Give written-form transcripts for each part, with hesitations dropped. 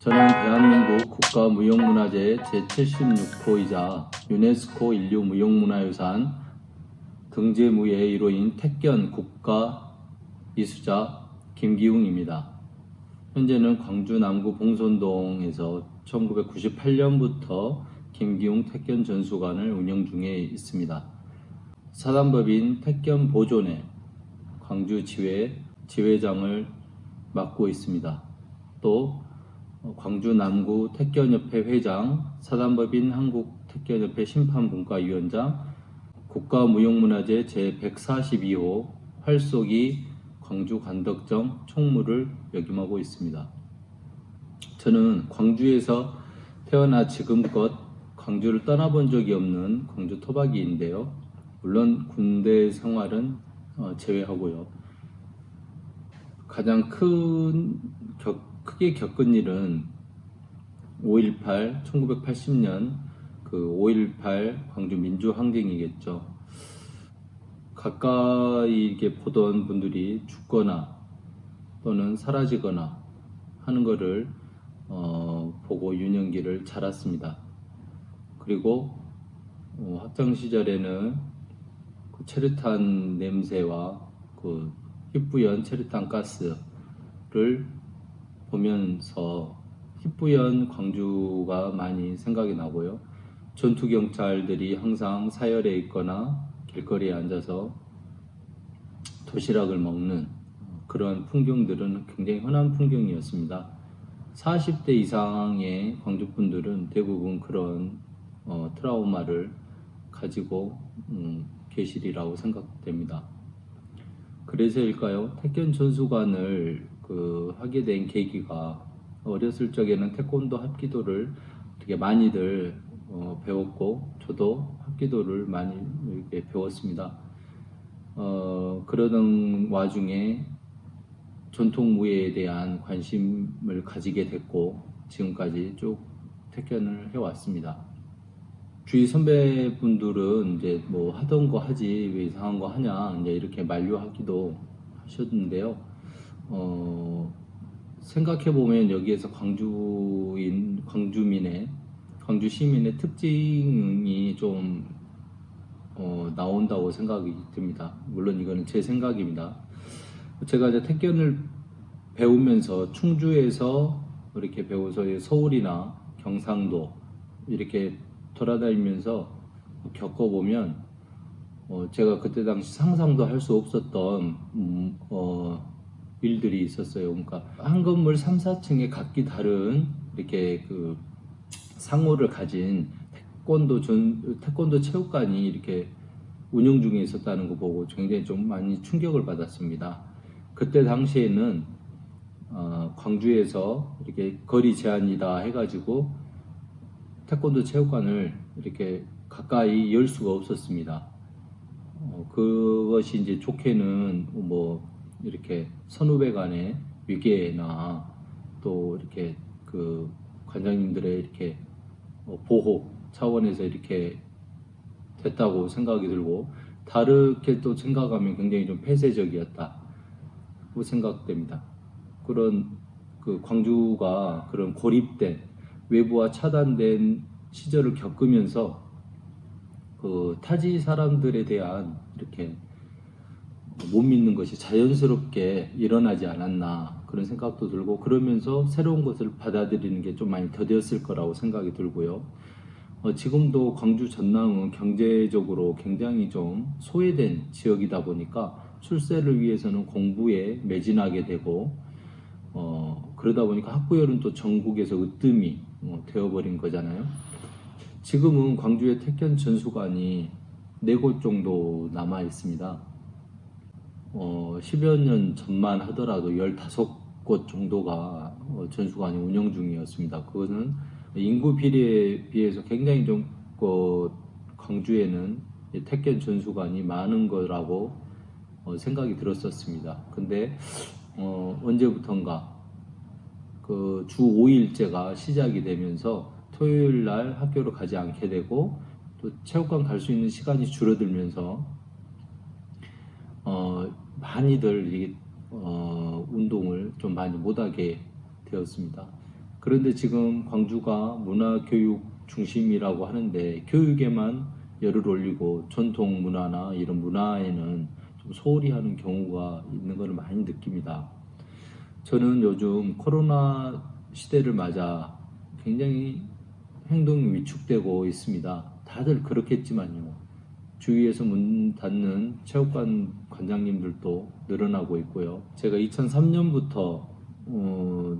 저는 대한민국 국가무형문화재 제76호이자 유네스코 인류무형문화유산 등재무예의 1호인 택견 국가이수자 김기웅입니다. 현재는 광주 남구 봉선동에서 1998년부터 김기웅 택견 전수관을 운영 중에 있습니다. 사단법인 택견 보존회 광주 지회장을 맡고 있습니다. 또 광주 남구 택견협회 회장, 사단법인 한국택견협회 심판분과위원장, 국가무형문화재 제142호 활쏘기 광주 관덕정 총무를 역임하고 있습니다. 저는 광주에서 태어나 지금껏 광주를 떠나본 적이 없는 광주 토박이인데요. 물론 군대 생활은 제외하고요. 가장 크게 겪은 일은 5.18, 1980년 그 5.18 광주 민주항쟁이겠죠. 가까이 이렇게 보던 분들이 죽거나 또는 사라지거나 하는 것을 보고 유년기를 자랐습니다. 그리고 학창 시절에는 그 체류탄 냄새와 그 휘뿌연 체류탄 가스를 보면서 휘뿌연 광주가 많이 생각이 나고요. 전투경찰들이 항상 사열에 있거나 길거리에 앉아서 도시락을 먹는 그런 풍경들은 굉장히 흔한 풍경이었습니다. 40대 이상의 광주분들은 대부분 그런 트라우마를 가지고 계시리라고 생각됩니다. 그래서일까요? 택견 전수관을 하게 된 계기가 어렸을 적에는 태권도 합기도를 되게 많이들 배웠고 저도 합기도를 많이 이렇게 배웠습니다. 그러던 와중에 전통무예에 대한 관심을 가지게 됐고 지금까지 쭉 택견을 해왔습니다. 주위 선배분들은 이제 뭐 하던 거 하지 왜 이상한 거 하냐 이제 이렇게 만류하기도 하셨는데요. 생각해보면 여기에서 광주 시민의 특징이 좀 나온다고 생각이 듭니다. 물론 이거는 제 생각입니다. 제가 이제 택견을 배우면서 충주에서 이렇게 배워서 서울이나 경상도 이렇게 돌아다니면서 겪어보면 제가 그때 당시 상상도 할 수 없었던 일들이 있었어요. 그러니까 한 건물 3, 4층에 각기 다른 이렇게 그 상호를 가진 태권도 체육관이 이렇게 운영 중에 있었다는 거 보고 굉장히 좀 많이 충격을 받았습니다. 그때 당시에는 광주에서 이렇게 거리 제한이다 해가지고 태권도 체육관을 이렇게 가까이 열 수가 없었습니다. 그것이 이제 좋게는 뭐 이렇게 선후배 간의 위계나 또 이렇게 그 관장님들의 이렇게 보호 차원에서 이렇게 됐다고 생각이 들고 다르게 또 생각하면 굉장히 좀 폐쇄적이었다고 생각됩니다. 그런 그 광주가 그런 고립된 외부와 차단된 시절을 겪으면서 그 타지 사람들에 대한 이렇게 못 믿는 것이 자연스럽게 일어나지 않았나 그런 생각도 들고 그러면서 새로운 것을 받아들이는 게 좀 많이 더뎠을 거라고 생각이 들고요. 지금도 광주 전남은 경제적으로 굉장히 좀 소외된 지역이다 보니까 출세를 위해서는 공부에 매진하게 되고 그러다 보니까 학구열은 또 전국에서 으뜸이 되어버린 거잖아요. 지금은 광주의 택견 전수관이 4곳 정도 남아 있습니다. 10여 년 전만 하더라도 15곳 정도가 전수관이 운영 중이었습니다. 그거는 인구 비례에 비해서 굉장히 좀 광주에는 택견 전수관이 많은 거라고 생각이 들었었습니다. 근데 언제부턴가 그 주 5일제가 시작이 되면서 토요일 날 학교를 가지 않게 되고 또 체육관 갈 수 있는 시간이 줄어들면서 많이들 운동을 좀 많이 못하게 되었습니다. 그런데 지금 광주가 문화교육 중심이라고 하는데 교육에만 열을 올리고 전통 문화나 이런 문화에는 좀 소홀히 하는 경우가 있는 것을 많이 느낍니다. 저는 요즘 코로나 시대를 맞아 굉장히 행동이 위축되고 있습니다. 다들 그렇겠지만요. 주위에서 문 닫는 체육관 관장님들도 늘어나고 있고요. 제가 2003년부터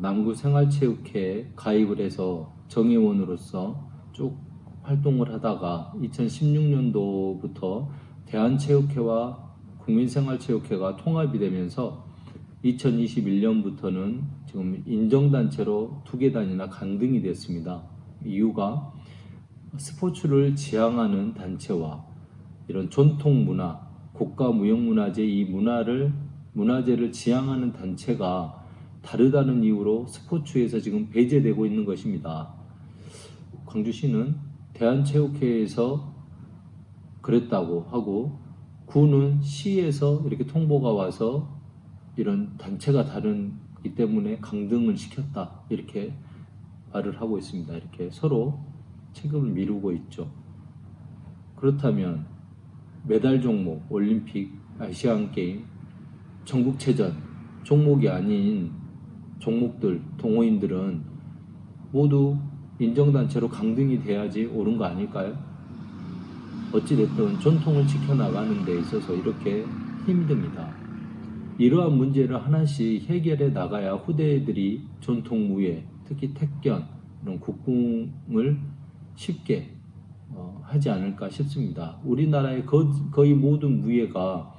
남구 생활체육회에 가입을 해서 정회원으로서 쭉 활동을 하다가 2016년도부터 대한체육회와 국민생활체육회가 통합이 되면서 2021년부터는 지금 인정단체로 두 계단이나 강등이 됐습니다. 이유가 스포츠를 지향하는 단체와 이런 전통 문화, 고가 무형문화재 이 문화재를 지향하는 단체가 다르다는 이유로 스포츠에서 지금 배제되고 있는 것입니다. 광주시는 대한체육회에서 그랬다고 하고 구는 시에서 이렇게 통보가 와서 이런 단체가 다르기 때문에 강등을 시켰다 이렇게 말을 하고 있습니다. 이렇게 서로 책임을 미루고 있죠. 그렇다면 메달 종목, 올림픽, 아시안게임, 전국체전 종목이 아닌 종목들, 동호인들은 모두 인정단체로 강등이 돼야지 옳은 거 아닐까요? 어찌됐든 전통을 지켜나가는 데 있어서 이렇게 힘듭니다. 이러한 문제를 하나씩 해결해 나가야 후대들이 전통무예, 특히 택견, 이런 국궁을 쉽게 하지 않을까 싶습니다. 우리나라의 거의 모든 무예가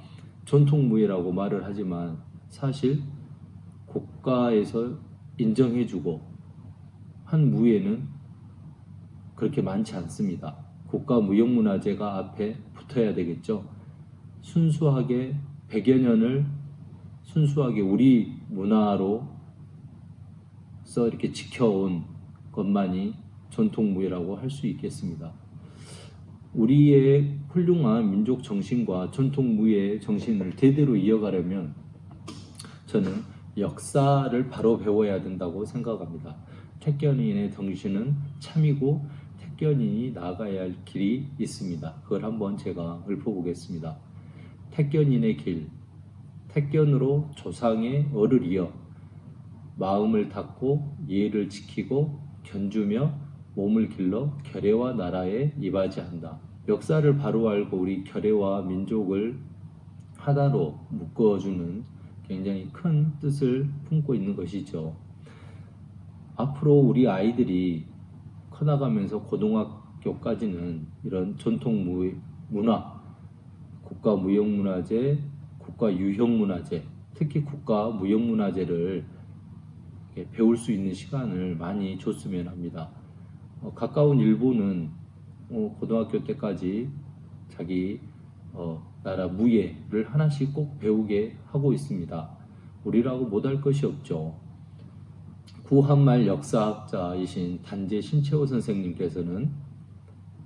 전통무예라고 말을 하지만 사실 국가에서 인정해주고 한 무예는 그렇게 많지 않습니다. 국가무형문화재가 앞에 붙어야 되겠죠. 순수하게 100여 년을 순수하게 우리 문화로서 이렇게 지켜온 것만이 전통무예라고 할 수 있겠습니다. 우리의 훌륭한 민족 정신과 전통무예 정신을 대대로 이어가려면 저는 역사를 바로 배워야 된다고 생각합니다. 택견인의 정신은 참이고 택견인이 나아가야 할 길이 있습니다. 그걸 한번 제가 읊어보겠습니다. 택견인의 길, 택견으로 조상의 얼을 이어 마음을 닫고 예를 지키고 견주며 몸을 길러 결의와 나라에 이바지한다. 역사를 바로 알고 우리 결의와 민족을 하나로 묶어주는 굉장히 큰 뜻을 품고 있는 것이죠. 앞으로 우리 아이들이 커나가면서 고등학교까지는 이런 전통 문화, 국가 무형문화재, 국가 유형문화재, 특히 국가 무형문화재를 배울 수 있는 시간을 많이 줬으면 합니다. 가까운 일본은 고등학교 때까지 자기 나라 무예를 하나씩 꼭 배우게 하고 있습니다. 우리라고 못할 것이 없죠. 구한말 역사학자이신 단재 신채호 선생님께서는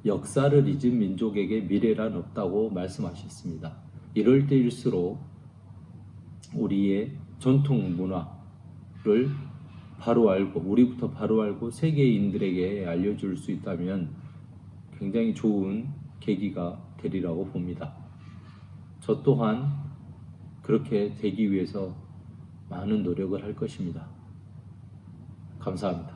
역사를 잊은 민족에게 미래란 없다고 말씀하셨습니다. 이럴 때일수록 우리의 전통 문화를 바로 알고 우리부터 바로 알고 세계인들에게 알려줄 수 있다면 굉장히 좋은 계기가 되리라고 봅니다. 저 또한 그렇게 되기 위해서 많은 노력을 할 것입니다. 감사합니다.